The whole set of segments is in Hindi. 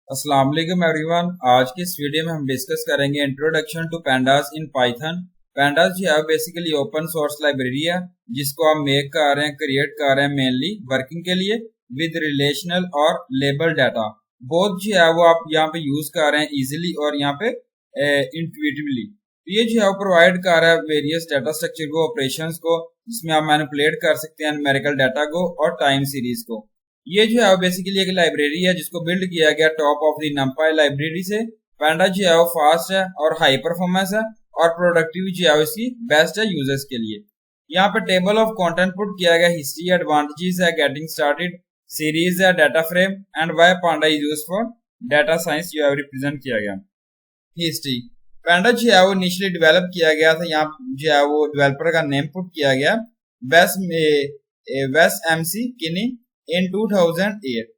अस्सलाम वालेकुम एवरीवन। आज की इस वीडियो में हम डिस्कस करेंगे introduction to pandas in Python. Pandas जो है बेसिकली ओपन सोर्स लाइब्रेरी है जिसको आप मेक कर रहे हैं, क्रिएट कर रहे हैं मेनली वर्किंग के लिए विद रिलेशनल और लेबल डाटा। बोथ जो है वो आप यहाँ पे यूज कर रहे हैं इजीली और यहाँ पे इंट्यूटिवली। तो ये जो है वो प्रोवाइड कर रहा है वेरियस डाटा स्ट्रक्चर को, ऑपरेशंस को, जिसमें आप मैनिपुलेट कर सकते हैं न्यूमेरिकल डाटा को और टाइम सीरीज को। ये जो है बेसिकली एक लाइब्रेरी है जिसको बिल्ड किया गया टॉप ऑफ द नंपाई लाइब्रेरी से। पैंडा जो है वो फास्ट है और हाई परफॉर्मेंस है और प्रोडक्टिव जो है इसकी बेस्ट है यूजर्स के लिए। यहाँ पे टेबल ऑफ कंटेंट पुट किया गया, हिस्ट्री, एडवांटेजेस है, गेटिंग स्टार्टेड, सीरीज है, data frame and why Panda is used for data science जो है रिप्रेजेंट किया गया। हिस्ट्री पैंडा जो है वो इनिशियली डेवलप किया गया था, यहाँ जो है वो डेवलपर का नेम पुट किया गया वेस एमसी किनी इन 2008।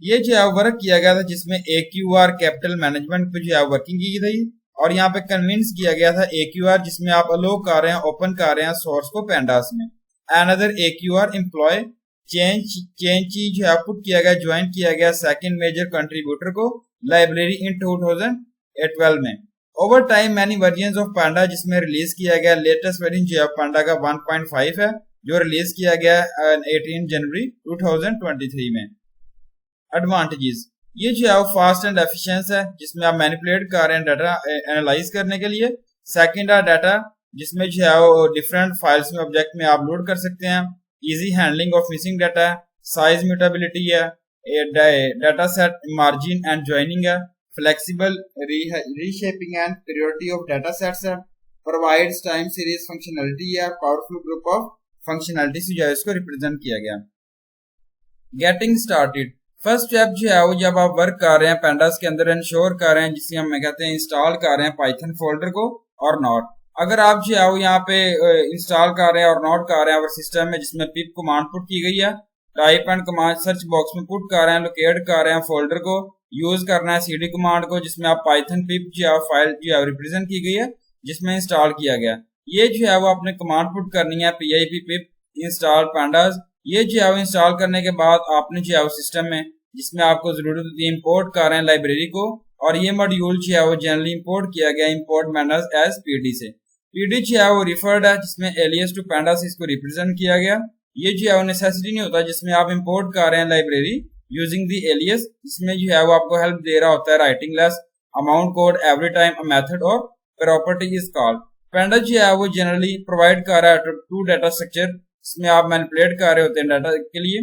ये जो है वर्क किया गया था जिसमें AQR कैपिटल मैनेजमेंट पे जो है वर्किंग की थी और यहाँ पे कन्विंस किया गया था AQR जिसमें आप अलो कर रहे हैं, ओपन कर रहे हैं सोर्स को पैंडास में। अनदर AQR एम्प्लॉय चेंज जो है पुट किया गया, ज्वाइन किया गया सेकंड मेजर कंट्रीब्यूटर को लाइब्रेरी इन 2012 में। Over time many version of panda जिसमें रिलीज किया गया, लेटेस्ट वर्जन जो है पांडा का 1.5 है जो रिलीज किया गया 18 जनवरी 2023 में। एडवांटेजेस ये जो है फास्ट एंड एफिशिएंट है जिसमें आप मैनिपुलेट कर रहे हैं डाटा एनालाइज करने के लिए। सेकंड है डाटा जिसमें जो है वो डिफरेंट फाइल्स में ऑब्जेक्ट में आप लोड कर सकते हैं। Easy handling of missing data, size mutability है, data set merging and joining है, flexible reshaping and priority of data sets है, प्रोवाइड्स टाइम सीरीज फंक्शनलिटी है, पावरफुल ग्रुप ऑफ फंक्शनलिटी से जो है इसको रिप्रेजेंट किया गया। गेटिंग स्टार्टेड फर्स्ट स्टेप जो है वो जब आप वर्क कर रहे हैं पैंडास के अंदर इंश्योर कर रहे हैं जिसे हम कहते हैं इंस्टॉल कर रहे हैं पाइथन फोल्डर को और नॉट। अगर आप जो है वो यहाँ पे इंस्टॉल कर रहे हैं और नॉट कर रहे हैं और सिस्टम में जिसमें पिप कमांड पुट की गई है, type and command search box में पुट कर रहे हैं, लोकेट कर रहे हैं फोल्डर को, यूज करना है CD कमांड को जिसमें आप पाइथन पिप जो है फाइल जो है रिप्रेजेंट की गई है जिसमें इंस्टॉल किया गया। ये जो है वो आपने कमांड पुट करनी है pip pip इंस्टॉल पैंडास। ये जो है वो इंस्टॉल करने के बाद आपने जो है वो सिस्टम में जिसमें आपको जरूरत होती है इंपोर्ट कर रहे हैं लाइब्रेरी को, और ये मॉड्यूल जो है वो जनरली इंपोर्ट किया गया इंपोर्ट मैनर्स एज PD से। PD जो है वो रिफर्ड है जिसमें एलियस टू पैंडास इसको रिप्रेजेंट किया गया। ये जो है वो नेसेसिटी नहीं होता जिसमें आप इंपोर्ट कर रहे हैं लाइब्रेरी यूजिंग द एलियस, जिसमें जो है वो आपको हेल्प दे रहा होता है writing less amount code every time a method और प्रॉपर्टी इज कॉल्ड। पैंडा जो है वो जनरली प्रोवाइड कर रहा है टू डाटा स्ट्रक्चर जिसमें आप मैनिपुलेट कर रहे होते हैं डाटा के लिए,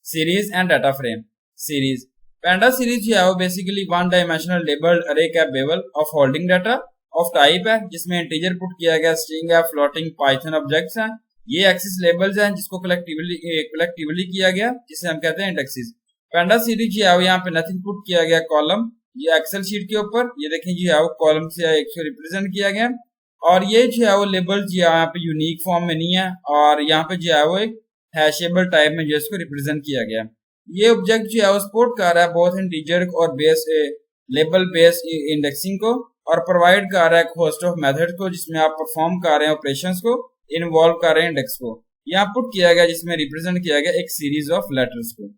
series and data frame. Series panda series जो है वो बेसिकली वन डायमेंशनल लेबल्ड अरे capable of holding data of type है जिसमें इंटीजर पुट किया गया, स्ट्रिंग है, फ्लोटिंग पाइथन ऑब्जेक्ट्स हैं, ये एक्सिस लेबल्स हैं जिसको कलेक्टिवली किया गया जिसे हम कहते हैं इंडेक्सेस। पैंडा सीरीज जो है वो यहाँ पे नथिंग पुट किया गया, कॉलम ये एक्सेल शीट के ऊपर ये देखें जो है वो कॉलम से रिप्रेजेंट किया गया, और ये जो है वो लेबल जो है यहाँ पे यूनिक फॉर्म में नहीं है और यहाँ पे जो है वो एक हैशेबल टाइप में जो इसको रिप्रेजेंट किया गया। ये ऑब्जेक्ट जो है वो सपोर्ट कर रहा है बोथ इंटीजर और बेस लेबल बेस्ड इंडेक्सिंग को और प्रोवाइड कर रहा है होस्ट ऑफ मेथड को जिसमें आप परफॉर्म कर रहे हैं ऑपरेशंस को, इन्वॉल्व कर रहे हैं इंडेक्स को। यहाँ पुट किया गया जिसमें रिप्रेजेंट किया गया एक सीरीज ऑफ लेटर्स को।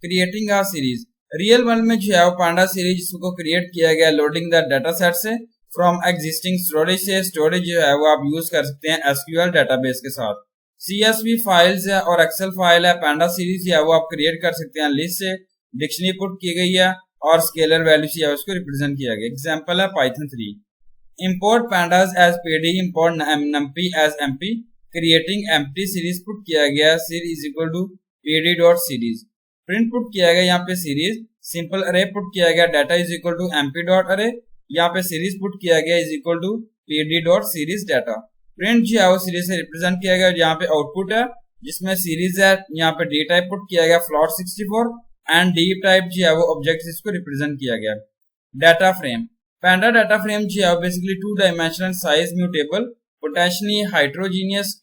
Creating a series real world में जो है वो पांडा सीरीज जिसको क्रिएट किया गया लोडिंग द डाटा सेट से फ्रॉम एग्जिस्टिंग स्टोरेज से। स्टोरेज जो है वो आप यूज कर सकते हैं SQL डाटाबेस के साथ। CSV फाइल्स है और एक्सेल फाइल है। पैंडा सीरीज है वो आप क्रिएट कर सकते हैं लिस्ट से, डिक्शनरी पुट की गई है और स्केलर वैल्यू से है उसको रिप्रेजेंट किया गया। एग्जांपल है Python 3। Import pandas as PD, import numpy as MP। Creating empty series put किया गया, series is equal to PD.series। Print put किया गया यहाँ पे सीरीज, सिंपल अरे पुट किया गया, data is equal to MP.array, यहाँ पे सीरीज पुट किया गया is equal to PD.series data. Print जो है वो सीरीज से रिप्रेजेंट किया गया, यहाँ पे आउटपुट है जिसमें सीरीज है, यहाँ पे D टाइप पुट किया गया float 64 एंड D टाइप जो है वो ऑब्जेक्ट इसको रिप्रेजेंट किया गया। डाटा फ्रेम पैंडा डाटा फ्रेम जो है basically 2 dimensional size mutable potentially हाइड्रोजीनियस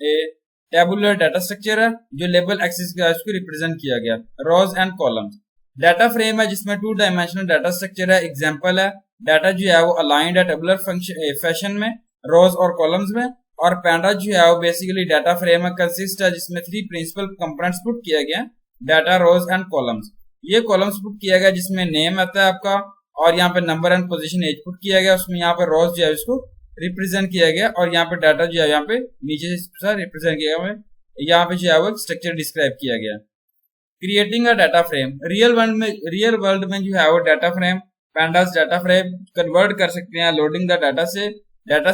tabular data structure है जो लेबल एक्सिस का इसको रिप्रेजेंट किया गया, रोज एंड कॉलम्स। डाटा फ्रेम है जिसमें 2 डायमेंशनल डाटा स्ट्रक्चर है। एग्जांपल है डाटा जो है वो अलाइंड है टेबुलर फैशन में, रोज और कॉलम्स में। और पैंडा जो है वो बेसिकली डाटा फ्रेम में कंसिस्ट है जिसमें 3 प्रिंसिपल कंपोनेंट्स पुट किया गया, डाटा, रोज एंड कॉलम्स। ये कॉलम्स पुट किया गया जिसमें नेम आता है आपका, और यहाँ पे number and position as put किया गया, उसमें यहाँ पे रोज जो है उसको रिप्रेजेंट किया गया, और यहाँ पे डाटा जो है यहाँ पे नीचे से रिप्रेजेंट किया गया, यहाँ पे जो है वो स्ट्रक्चर डिस्क्राइब किया गया। Creating a data frame, real world में जो है वो data frame, pandas data frame convert कर सकते हैं लोडिंग द डाटा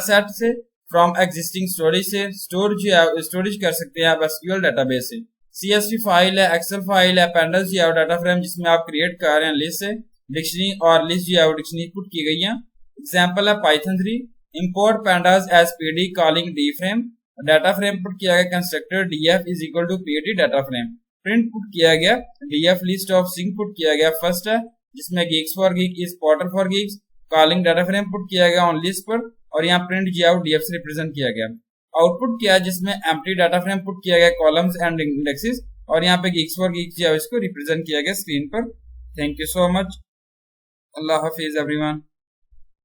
सेट से, फ्रॉम एग्जिस्टिंग स्टोरेज से, स्टोरेज कर सकते हैं आप एसक्यूएल डाटाबेस से। CSV फाइल है, एक्सेल फाइल है, पैंडास जो है डाटा फ्रेम जिसमें आप क्रिएट कर रहे हैं लिस्ट से, डिक्शनरी और लिस्ट जो है डिक्शनरी पुट की गई है। एग्जाम्पल है Python 3, import pandas as PD calling D frame, data frame put किया गया constructor df is equal to pd data frame, print put किया गया df list of sink put किया गया फर्स्ट है जिसमें geeks for geek is portal for geeks, calling data frame put किया गया ऑन लिस्ट पर, और यहाँ प्रिंट जो है df से रिप्रेजेंट किया गया। आउटपुट किया जिसमें एम्प्टी डाटा फ्रेम पुट किया गया कॉलम्स एंड इंडेक्सेस, और यहाँ पे geeks फॉर geek जो है इसको रिप्रेजेंट किया गया स्क्रीन पर। Thank you so much, Allah Hafiz everyone.